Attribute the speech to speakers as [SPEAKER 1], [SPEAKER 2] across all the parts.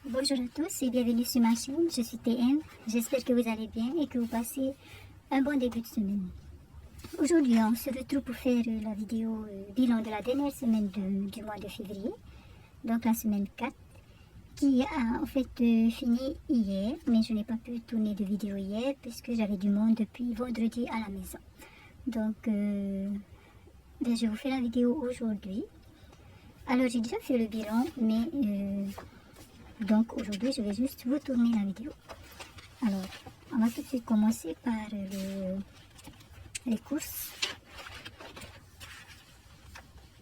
[SPEAKER 1] Bonjour à tous et bienvenue sur ma chaîne, je suis TM, j'espère que vous allez bien et que vous passez un bon début de semaine. Aujourd'hui on se retrouve pour faire la vidéo bilan de la dernière semaine du mois de février, donc la semaine 4, qui a en fait fini hier, mais je n'ai pas pu tourner de vidéo hier puisque j'avais du monde depuis vendredi à la maison. Donc je vous fais la vidéo aujourd'hui. Alors j'ai déjà fait le bilan, mais donc aujourd'hui je vais juste vous tourner la vidéo. Alors on va tout de suite commencer par les courses.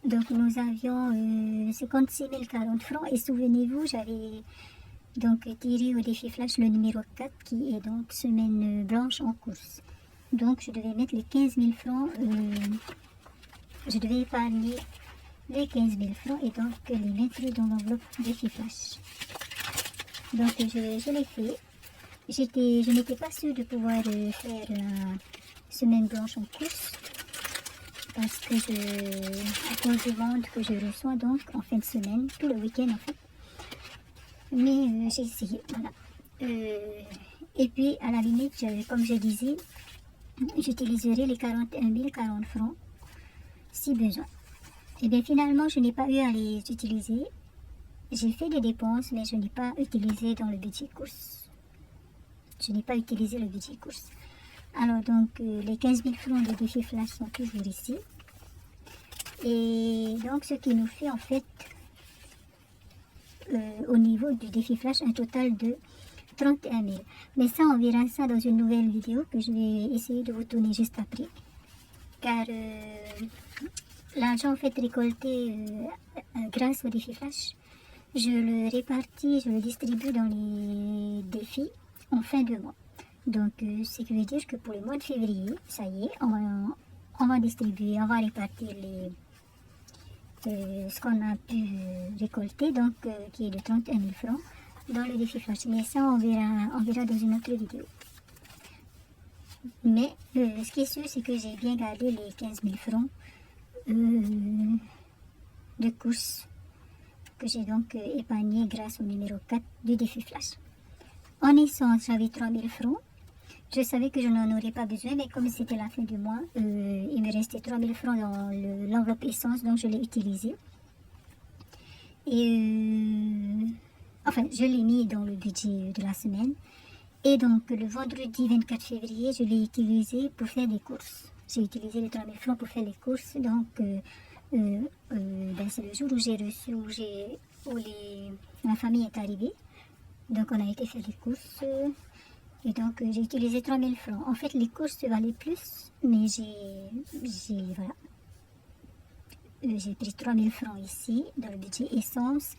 [SPEAKER 1] Donc nous avions 56 040 francs et souvenez-vous, j'avais donc tiré au défi flash le numéro 4 qui est donc semaine blanche en course. Donc je devais mettre les 15 000 francs, je devais épargner les 15 000 francs et donc les mettre dans l'enveloppe défi flash. Donc je l'ai fait. Je n'étais pas sûre de pouvoir faire la semaine blanche en course parce que à cause du monde que je reçois donc en fin de semaine, tout le week-end en fait. Mais j'ai essayé, voilà. Et puis à la limite, comme je disais, j'utiliserai les 41 040 francs si besoin. Et bien finalement, je n'ai pas eu à les utiliser. J'ai fait des dépenses, mais je n'ai pas utilisé dans le budget course. Je n'ai pas utilisé le budget course. Alors donc, les 15 000 francs de défi flash sont toujours ici. Et donc, ce qui nous fait en fait, au niveau du défi flash, un total de 31 000. Mais ça, on verra ça dans une nouvelle vidéo que je vais essayer de vous tourner juste après. Car l'argent en fait récolté grâce au défi flash, je le répartis, je le distribue dans les défis en fin de mois. Donc, ce qui veut dire que pour le mois de février, ça y est, on va distribuer, on va répartir ce qu'on a pu récolter, donc qui est de 31 000 francs, dans le défi flash. Mais ça, on verra dans une autre vidéo. Mais ce qui est sûr, c'est que j'ai bien gardé les 15 000 francs de course que j'ai donc épargné grâce au numéro 4 du défi flash. En essence, j'avais 3 000 francs. Je savais que je n'en aurais pas besoin, mais comme c'était la fin du mois, il me restait 3 000 francs dans l'enveloppe essence, donc je l'ai utilisé. Et enfin, je l'ai mis dans le budget de la semaine. Et donc, le vendredi 24 février, je l'ai utilisé pour faire des courses. J'ai utilisé les 3 000 francs pour faire les courses, donc c'est le jour où j'ai reçu, ma famille est arrivée. Donc on a été faire les courses et donc j'ai utilisé 3 000 francs. En fait les courses valaient plus, mais j'ai pris 3 000 francs ici dans le budget essence.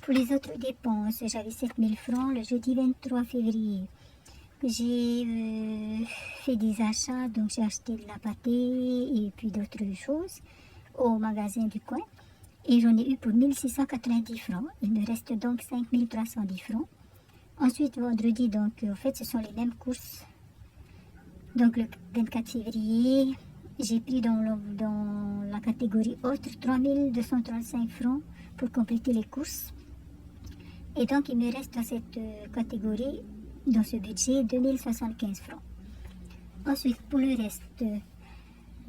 [SPEAKER 1] Pour les autres dépenses, j'avais 7 000 francs le jeudi 23 février. J'ai fait des achats, donc j'ai acheté de la pâtée et puis d'autres choses au magasin du coin. Et j'en ai eu pour 1 690 francs. Il me reste donc 5 310 francs. Ensuite, vendredi, donc en fait, ce sont les mêmes courses. Donc le 24 février, j'ai pris dans la catégorie autre 3 235 francs pour compléter les courses. Et donc, il me reste dans cette catégorie, dans ce budget, 2 075 francs. Ensuite, pour le reste,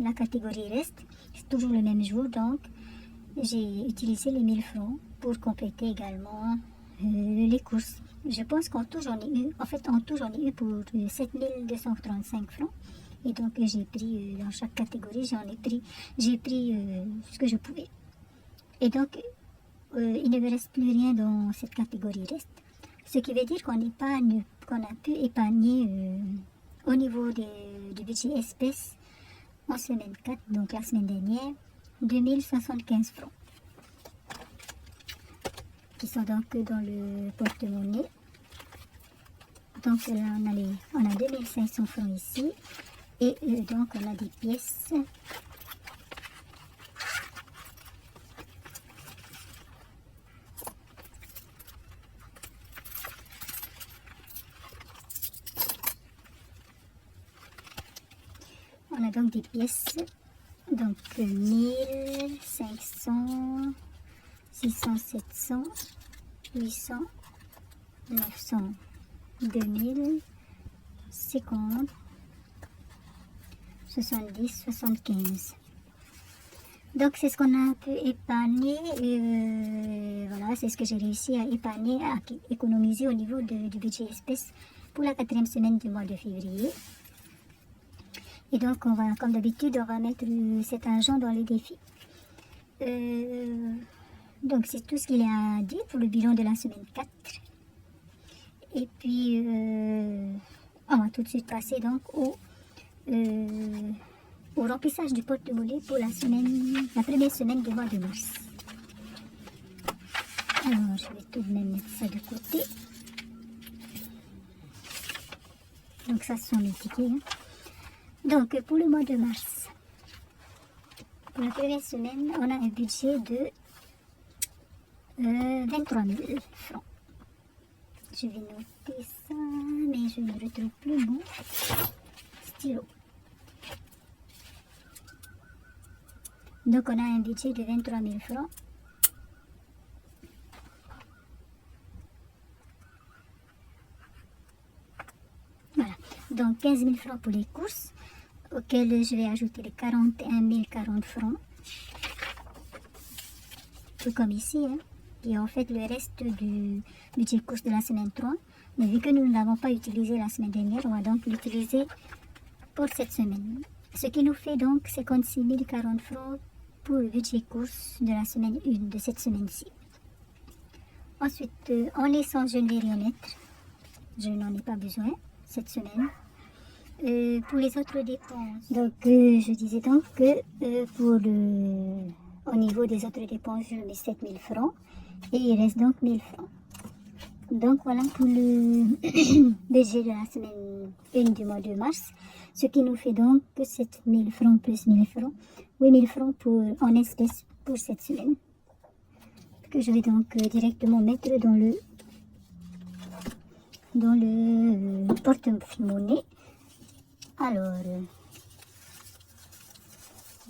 [SPEAKER 1] la catégorie reste, c'est toujours le même jour, donc j'ai utilisé les 1 000 francs pour compléter également les courses. Je pense qu'en tout j'en ai eu, pour 7 235 francs. Et donc j'ai pris dans chaque catégorie, j'ai pris ce que je pouvais. Et donc il ne me reste plus rien dans cette catégorie reste. Ce qui veut dire qu'on a pu épargner au niveau du budget espèces en semaine 4, donc la semaine dernière, 2 075 francs. Qui sont donc dans le porte-monnaie. Donc là on a 2 500 francs ici. Et donc on a des pièces. On a donc des pièces. Donc 1000, 500, 600, 700, 800, 900, 2000, 50, 70, 75. Donc c'est ce qu'on a pu épargner, voilà, c'est ce que j'ai réussi à épargner, à économiser au niveau du budget espèces pour la 4e semaine du mois de février. Et donc on va, comme d'habitude, on va mettre cet argent dans les défis. Donc c'est tout ce qu'il y a à dire pour le bilan de la semaine 4. Et puis on va tout de suite passer donc au remplissage du porte-monnaie pour la première semaine du mois de mars. Alors, je vais tout de même mettre ça de côté. Donc, ça, ce sont mes tickets. Hein. Donc, pour le mois de mars, pour la première semaine, on a un budget de 23 000 francs. Je vais noter ça, mais je ne retrouve plus mon stylo. Donc, on a un budget de 23 000 francs. Voilà. Donc, 15 000 francs pour les courses, auxquelles je vais ajouter les 41 040 francs. Tout comme ici, hein. Et en fait, le reste du budget course de la semaine 3. Mais vu que nous ne l'avons pas utilisé la semaine dernière, on va donc l'utiliser pour cette semaine. Ce qui nous fait donc 56 040 francs pour le budget course de la semaine 1 de cette semaine-ci. Ensuite, en essence, je ne vais rien mettre. Je n'en ai pas besoin cette semaine. Pour les autres dépenses, donc je disais donc que au niveau des autres dépenses, je mets 7 000 francs et il reste donc 1 000 francs. Donc voilà pour le budget de la semaine 1 du mois de mars, ce qui nous fait donc 7 000 francs plus 1 000 francs, 8 000 francs en espèces pour cette semaine, que je vais donc directement mettre dans le porte-monnaie. Alors,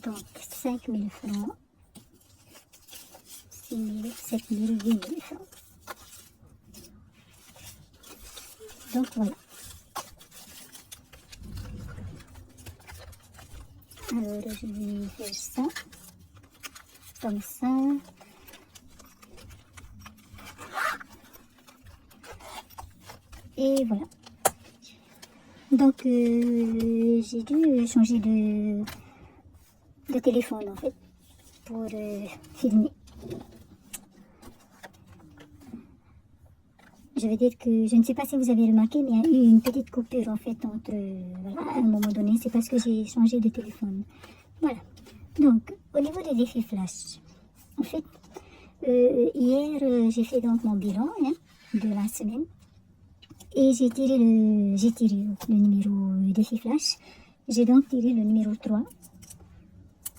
[SPEAKER 1] donc 5 000 francs, 6 000, 7 000, 8 000 francs. Donc voilà. Alors je vais faire ça, comme ça. Et voilà. Donc j'ai dû changer de téléphone en fait pour filmer. Je veux dire que je ne sais pas si vous avez remarqué, mais il y a eu une petite coupure en fait entre, voilà, à un moment donné, c'est parce que j'ai changé de téléphone. Voilà. Donc, au niveau des défis flash, en fait, hier j'ai fait donc mon bilan de la semaine et j'ai tiré le numéro défi flash. J'ai donc tiré le numéro 3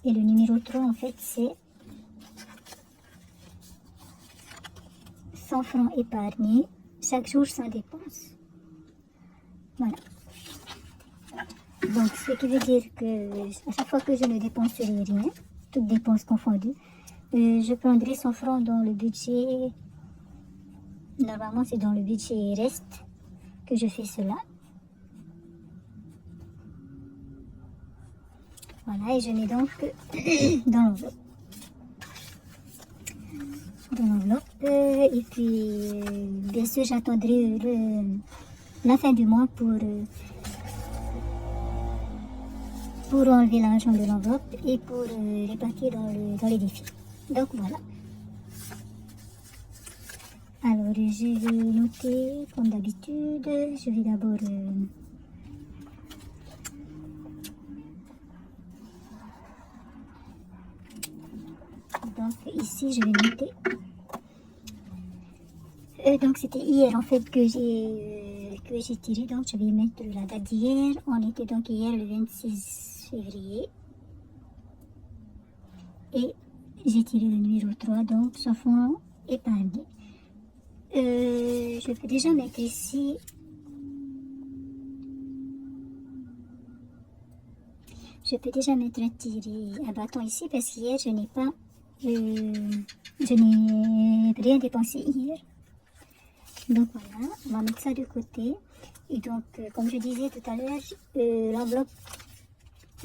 [SPEAKER 1] et le numéro 3 en fait c'est 100 francs épargnés. Chaque jour sans dépense. Voilà. Donc, ce qui veut dire que à chaque fois que je ne dépenserai rien, toutes dépenses confondues, je prendrai 100 francs dans le budget. Normalement, c'est dans le budget reste que je fais cela. Voilà, et je mets donc dans l'enveloppe. Et puis bien sûr j'attendrai la fin du mois pour enlever l'argent de l'enveloppe et pour répartir dans les défis. Donc voilà. Alors je vais noter comme d'habitude. Je vais d'abord donc ici je vais noter. Donc c'était hier en fait que j'ai tiré, donc je vais mettre la date d'hier. On était donc hier le 26 février et j'ai tiré le numéro 3, donc 100 francs épargnés. Je peux déjà mettre ici un bâton ici parce qu'hier je n'ai rien dépensé hier. Donc voilà, on va mettre ça de côté. Et donc, comme je disais tout à l'heure, l'enveloppe,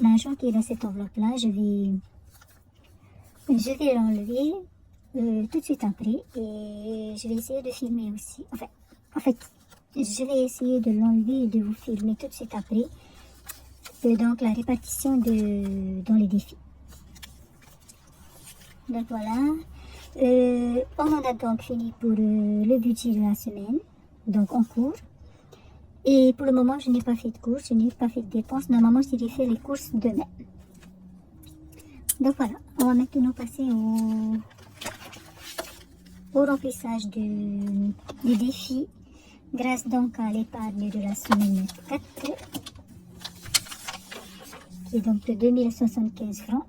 [SPEAKER 1] l'argent qui est dans cette enveloppe-là, je vais l'enlever tout de suite après. Et je vais essayer de filmer aussi. En fait, je vais essayer de l'enlever et de vous filmer tout de suite après. Donc, la répartition dans les défis. Donc voilà. On en a donc fini pour le budget de la semaine. Donc, en cours. Et pour le moment, je n'ai pas fait de courses, je n'ai pas fait de dépenses. Normalement, j'irai faire les courses demain. Donc voilà, on va maintenant passer au remplissage du défi grâce donc à l'épargne de la semaine 4 qui est donc de 2075 francs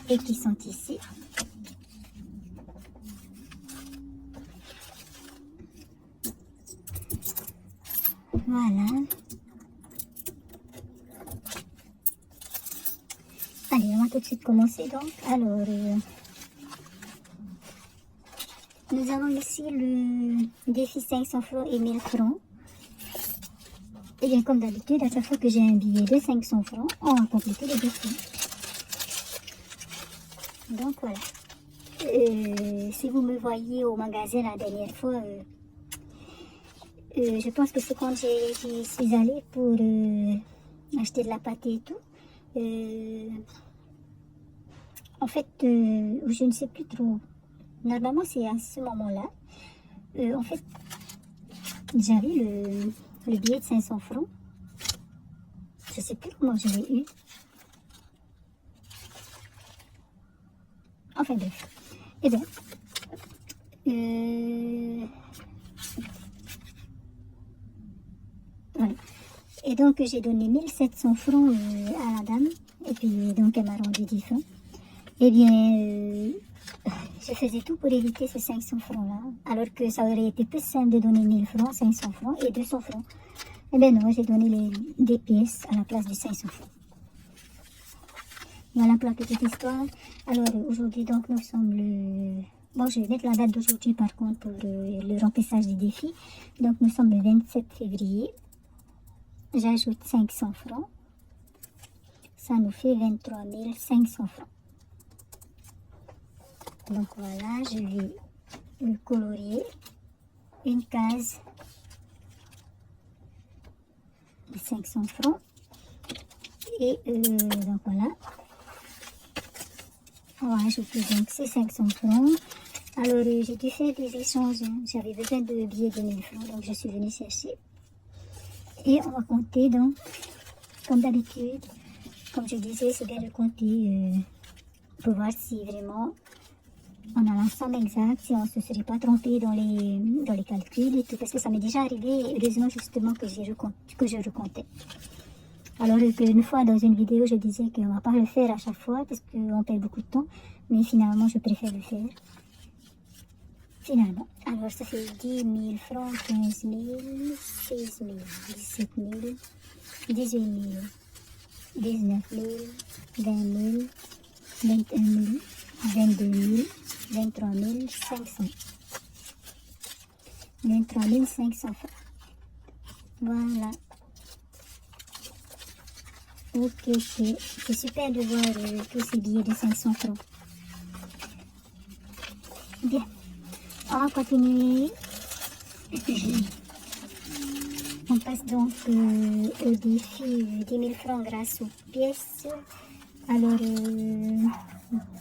[SPEAKER 1] et qui sont ici. Voilà. Allez, on va tout de suite commencer donc. Alors, nous avons ici le défi 500 francs et 1000 francs. Et bien, comme d'habitude, à chaque fois que j'ai un billet de 500 francs, on va compléter les défis. Donc voilà. Si vous me voyez au magasin la dernière fois, je pense que c'est quand j'y suis allée pour acheter de la pâte et tout. En fait, je ne sais plus trop. Normalement, c'est à ce moment-là. En fait, j'avais le billet de 500 francs. Je ne sais plus comment je l'ai eu. Enfin bref. Eh bien, voilà. Et donc, j'ai donné 1700 francs à la dame. Et puis, donc, elle m'a rendu 10 francs. Eh bien, je faisais tout pour éviter ces 500 francs-là. Alors que ça aurait été plus simple de donner 1000 francs, 500 francs et 200 francs. Eh bien non, j'ai donné des pièces à la place de 500 francs. Voilà pour la petite histoire. Alors, aujourd'hui, donc, nous sommes le... Bon, je vais mettre la date d'aujourd'hui, par contre, pour le remplissage des défis. Donc, nous sommes le 27 février. J'ajoute 500 francs. Ça nous fait 23 500 francs. Donc voilà, je vais le colorier. Une case de 500 francs. Et donc voilà. On va ajouter donc ces 500 francs. Alors j'ai dû faire des échanges. Hein. J'avais besoin de billets de 1000 francs. Donc je suis venue chercher. Et on va compter donc, comme d'habitude. Comme je disais, c'est bien de compter pour voir si vraiment on a la somme exacte, si on ne se serait pas trompé dans les calculs et tout, parce que ça m'est déjà arrivé, heureusement justement que je recomptais. Alors qu'une fois dans une vidéo, je disais qu'on ne va pas le faire à chaque fois, parce qu'on perd beaucoup de temps, mais finalement, je préfère le faire. Finalement. Alors, ça fait 10 000 francs, 15 000, 16 000, 17 000, 18 000, 19 000, 20 000, 21 000, 22 000, 23 500. 23 500 francs. Voilà. Ok. C'est super de voir tous ces billets de 500 francs. Bien. On va continuer. On passe donc au défi 10 000 francs grâce aux pièces. Alors,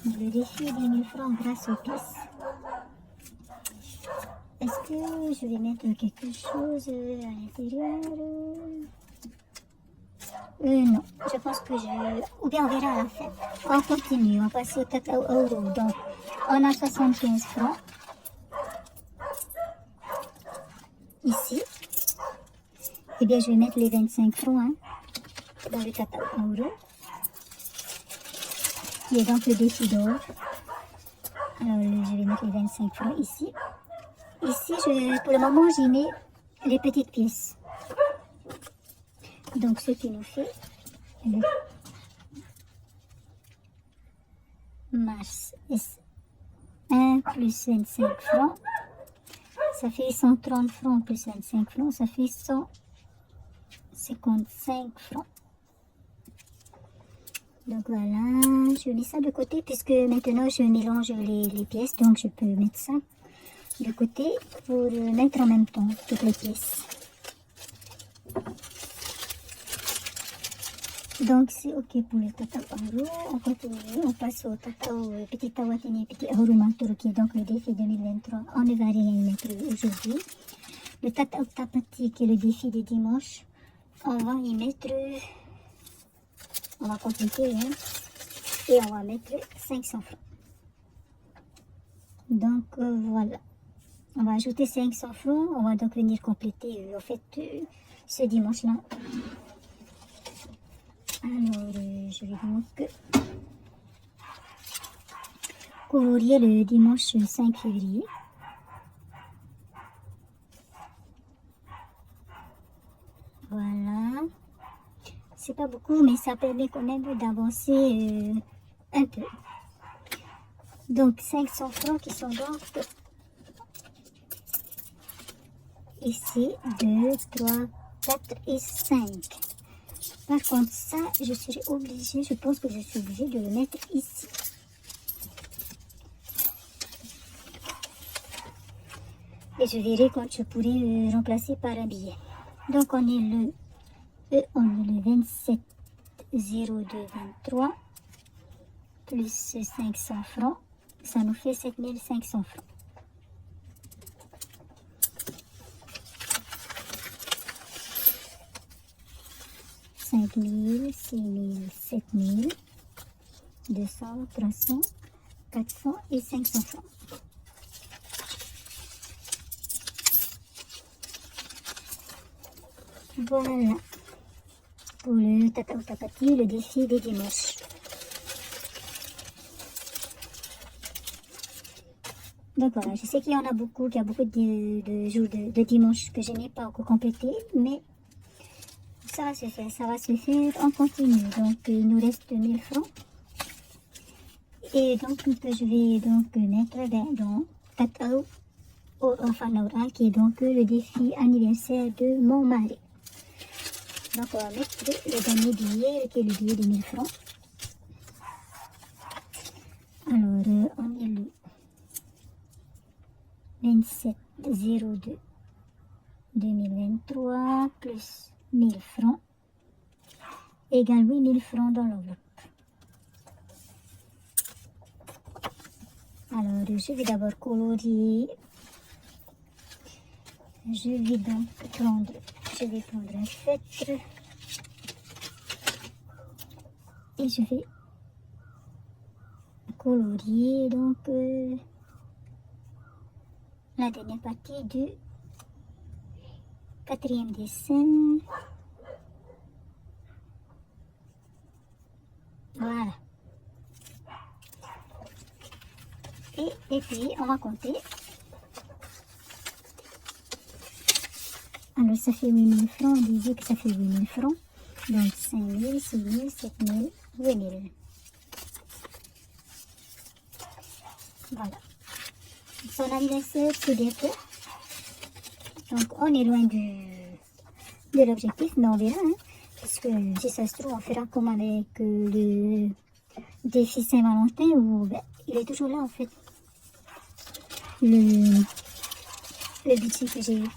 [SPEAKER 1] le défi 10 000 francs grâce aux pièces. Est-ce que je vais mettre quelque chose à l'intérieur? Non, je pense que ou bien on verra à la fin. On continue, on passe au euro. Donc, on a 75 francs. Ici. Eh bien, je vais mettre les 25 francs hein, dans le 4 euros. Qui est donc le défi d'or. Alors, je vais mettre les 25 francs ici. Ici, pour le moment, j'y mets les petites pièces. Donc, ce qui nous fait le mars 1 plus 25 francs Ça fait 130 francs plus 25 francs, ça fait 155 francs. Donc voilà, je mets ça de côté puisque maintenant je mélange les pièces, donc je peux mettre ça de côté pour mettre en même temps toutes les pièces. Donc c'est ok pour le tatao haru. On continue, on passe au tatao petit tawatini petit haru mantoro qui est donc le défi 2023. On ne va rien y mettre aujourd'hui. Le tatao tapati qui est le défi des dimanches, on va y mettre, on va compléter hein, et on va mettre 500 francs. Donc voilà, on va ajouter 500 francs, on va donc venir compléter en fait ce dimanche là. Alors je vais donc couvrir le dimanche 5 février. Voilà, c'est pas beaucoup mais ça permet quand même d'avancer un peu. Donc 500 francs qui sont donc ici 2, 3, 4 et 5. Par contre ça je serai obligée, je pense que je suis obligée de le mettre ici. Et je verrai quand je pourrai remplacer par un billet. Donc on est le 27 02 23 plus 500 francs. Ça nous fait 7500 francs. « 5000, 6000, 7000, 200, 300, 400 et 500 francs. Voilà pour le tatao tapati, le défi des dimanches. Donc voilà, je sais qu'il y en a beaucoup, qu'il y a beaucoup de jours de dimanche que je n'ai pas encore complété, mais ça va se faire en continu. Donc il nous reste 1000 francs. Et donc je vais donc mettre dans tatao au Ofanaura, qui est donc le défi anniversaire de mon mari. Donc on va mettre le dernier billet, qui est le billet de 1000 francs. Alors on est le 27 02 2023 plus 1000 francs égale 8000 francs dans l'enveloppe. Alors je vais d'abord colorier. Je vais prendre un feutre et je vais colorier donc la dernière partie du 4e dessin. Voilà. Et puis on va compter. Alors ça fait 8000 francs, on disait que ça fait 8000 francs. Donc 5000, 6000, 7000, 8000. Voilà. Son anniversaire, c'est bientôt. Donc on est loin de l'objectif, mais on verra. Hein, parce que si ça se trouve, on fera comme avec le défi Saint-Valentin, où ben, il est toujours là en fait. Le budget que j'ai eu.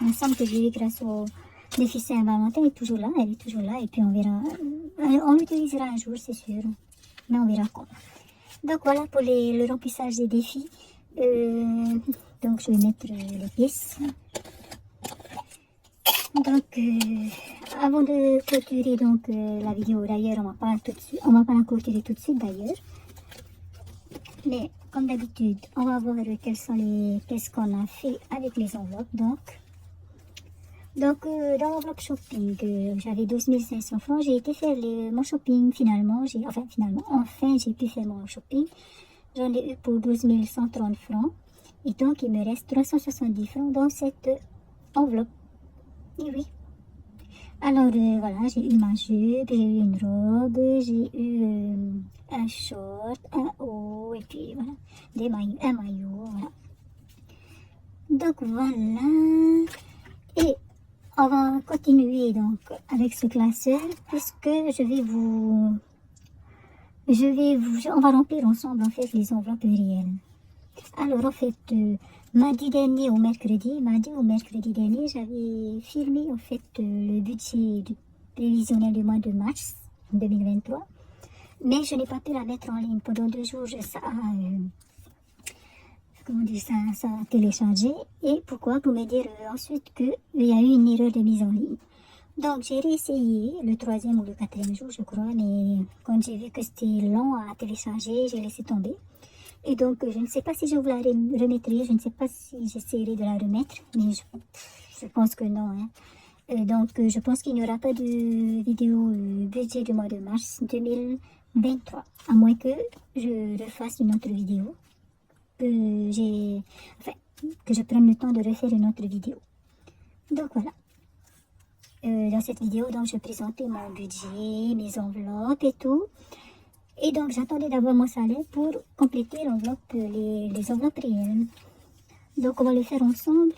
[SPEAKER 1] L'ensemble que j'ai eu grâce au défi Saint-Valentin est toujours là, elle est toujours là, et puis on verra. On l'utilisera un jour, c'est sûr. Mais on verra comment. Donc voilà pour le remplissage des défis. Donc je vais mettre les pièces. Donc avant de clôturer donc la vidéo, d'ailleurs on va pas la clôturer tout de suite d'ailleurs. Mais comme d'habitude, on va voir quelles sont les pièces qu'on a fait avec les enveloppes. Donc dans l'enveloppe shopping, j'avais 12 500 francs. J'ai été faire mon shopping finalement. Enfin j'ai pu faire mon shopping. J'en ai eu pour 12 130 francs. Et donc il me reste 370 francs dans cette enveloppe. Et oui. Alors voilà, j'ai eu ma jupe, j'ai eu une robe, j'ai eu un short, un haut, et puis voilà, un maillot, voilà. Donc voilà. Et on va continuer donc avec ce classeur puisque on va remplir ensemble en fait les enveloppes réelles. Alors en fait, mardi ou mercredi dernier, j'avais filmé en fait le budget prévisionnel du mois de mars 2023, mais je n'ai pas pu la mettre en ligne pendant 2 jours. Ça a téléchargé. Et pourquoi? Pour me dire ensuite qu'il y a eu une erreur de mise en ligne. Donc j'ai réessayé le 3e ou le 4e jour, je crois, mais quand j'ai vu que c'était lent à télécharger, j'ai laissé tomber. Et donc je ne sais pas si je vous la remettrai, je ne sais pas si j'essaierai de la remettre, mais je pense que non. Hein. Donc je pense qu'il n'y aura pas de vidéo budget du mois de mars 2023, à moins que je refasse une autre vidéo. Que je prenne le temps de refaire une autre vidéo. Donc voilà. Dans cette vidéo, donc, je présentais mon budget, mes enveloppes et tout. Et donc j'attendais d'avoir mon salaire pour compléter les enveloppes réelles. Donc on va le faire ensemble.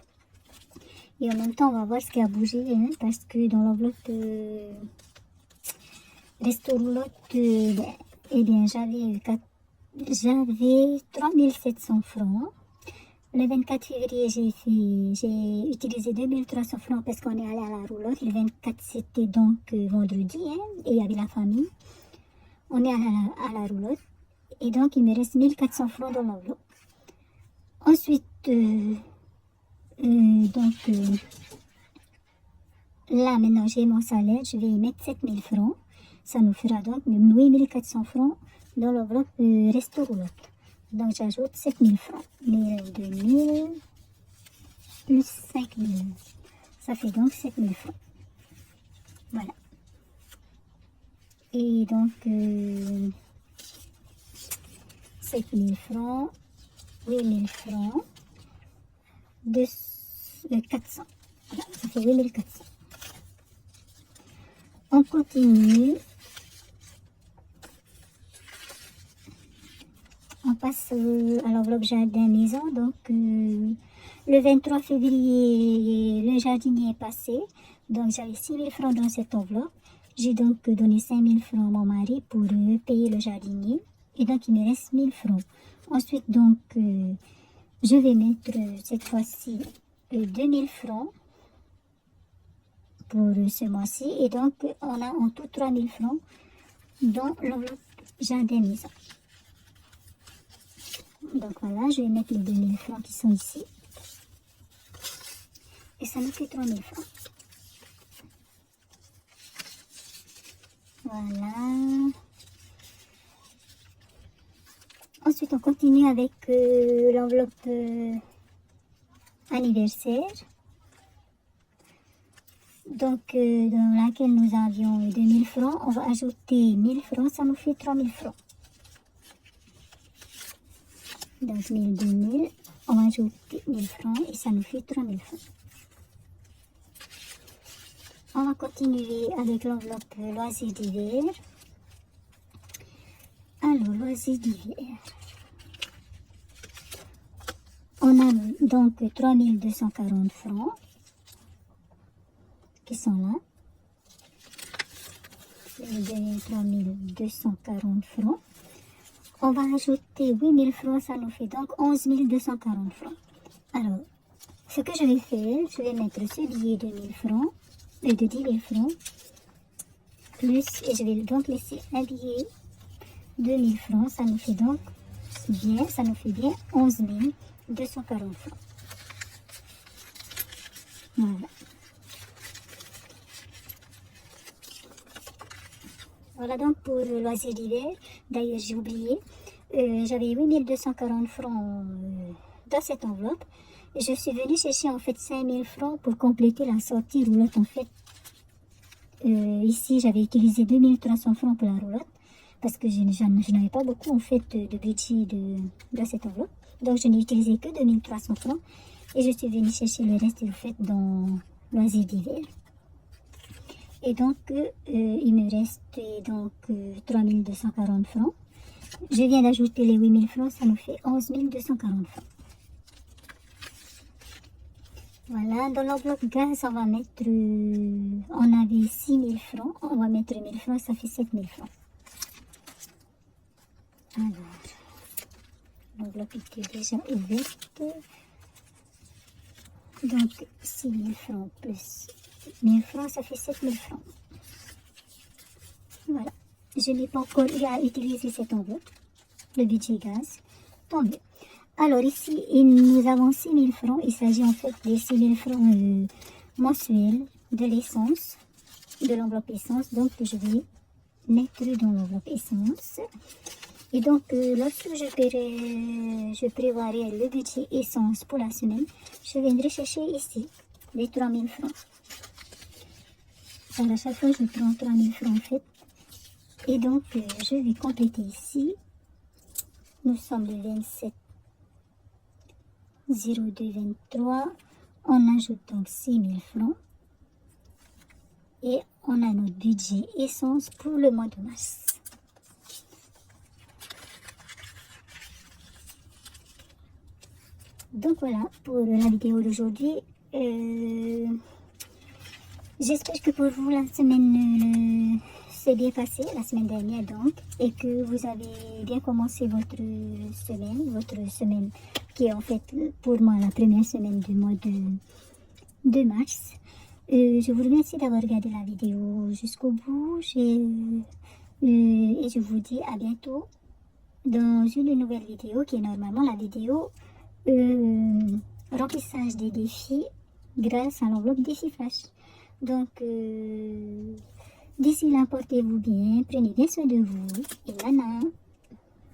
[SPEAKER 1] Et en même temps, on va voir ce qui a bougé. Hein, parce que dans l'enveloppe Resto-Roulotte, eh bien j'avais 3700 francs. Le 24 février, j'ai utilisé 2300 francs parce qu'on est allé à la roulotte. Le 24, c'était donc vendredi, hein, et il y avait la famille. On est allé à la roulotte. Et donc, il me reste 1400 francs dans l'enveloppe. Ensuite, là, maintenant, j'ai mon salaire. Je vais y mettre 7000 francs. Ça nous fera donc 8400 francs dans l'enveloppe Resto-Roulotte. Donc j'ajoute 7000 francs. 1000, 2000, plus 5000. Ça fait donc 7000 francs. Voilà. Et donc 7000 francs, 8000 francs, 400. Voilà, ça fait 8400. On continue. On passe à l'enveloppe jardin maison. Donc, le 23 février, le jardinier est passé. Donc, j'avais 6000 francs dans cette enveloppe. J'ai donc donné 5000 francs à mon mari pour payer le jardinier. Et donc, il me reste 1000 francs. Ensuite, donc, je vais mettre cette fois-ci 2000 francs pour ce mois-ci. Et donc, on a en tout 3000 francs dans l'enveloppe jardin maison. Donc voilà, je vais mettre les 2000 francs qui sont ici. Et ça nous fait 3000 francs. Voilà. Ensuite, on continue avec l'enveloppe anniversaire. Donc, dans laquelle nous avions 2000 francs. On va ajouter 1000 francs, ça nous fait 3000 francs. Donc 1000, 2000, on va ajouter 1000 francs et ça nous fait 3000 francs. On va continuer avec l'enveloppe loisirs d'hiver. Alors, loisirs d'hiver. On a donc 3240 francs qui sont là. Les 3240 francs. On va ajouter 8000 francs, ça nous fait donc 11 240 francs. Alors, ce que je vais faire, je vais mettre ce billet de 1000 francs, de 10 000 francs, plus, et je vais donc laisser un billet de 1000 francs, ça nous fait donc bien, ça nous fait bien 11 240 francs. Voilà. Voilà donc pour le loisir d'hiver. D'ailleurs, j'ai oublié. J'avais 8240 francs dans cette enveloppe. Je suis venue chercher en fait 5000 francs pour compléter la sortie roulotte. En fait, ici, j'avais utilisé 2300 francs pour la roulotte. Parce que je n'avais pas beaucoup en fait de budget dans cette enveloppe. Donc, je n'ai utilisé que 2300 francs. Et je suis venue chercher le reste en fait dans loisir d'hiver. Et donc, il me reste donc 3240 francs. Je viens d'ajouter les 8000 francs, ça nous fait 11 240 francs. Voilà, dans l'enveloppe gaz, on va mettre, on avait 6000 francs, on va mettre 1000 francs, ça fait 7000 francs. Alors, l'enveloppe était déjà ouverte. Donc, 6000 francs plus 1000 francs, ça fait 7000 francs. Voilà. Je n'ai pas encore eu à utiliser cette enveloppe, le budget gaz. Tant mieux. Alors ici, nous avons 6000 francs. Il s'agit en fait des 6000 francs mensuels de l'essence, de l'enveloppe essence. Donc, je vais mettre dans l'enveloppe essence. Et donc, lorsque je prévoirai le budget essence pour la semaine, je viendrai chercher ici les 3000 francs. Alors, à chaque fois, je prends 3000 francs en fait. Et donc, je vais compléter ici. Nous sommes le 27 02 23. On ajoute donc 6000 francs. Et on a notre budget essence pour le mois de mars. Donc voilà pour la vidéo d'aujourd'hui. J'espère que pour vous la semaine s'est bien passée, la semaine dernière donc, et que vous avez bien commencé votre semaine qui est en fait pour moi la première semaine du mois de mars. Je vous remercie d'avoir regardé la vidéo jusqu'au bout et je vous dis à bientôt dans une nouvelle vidéo qui est normalement la vidéo remplissage des défis grâce à l'enveloppe déchiffrage. Donc, d'ici là, portez-vous bien, prenez bien soin de vous et nana.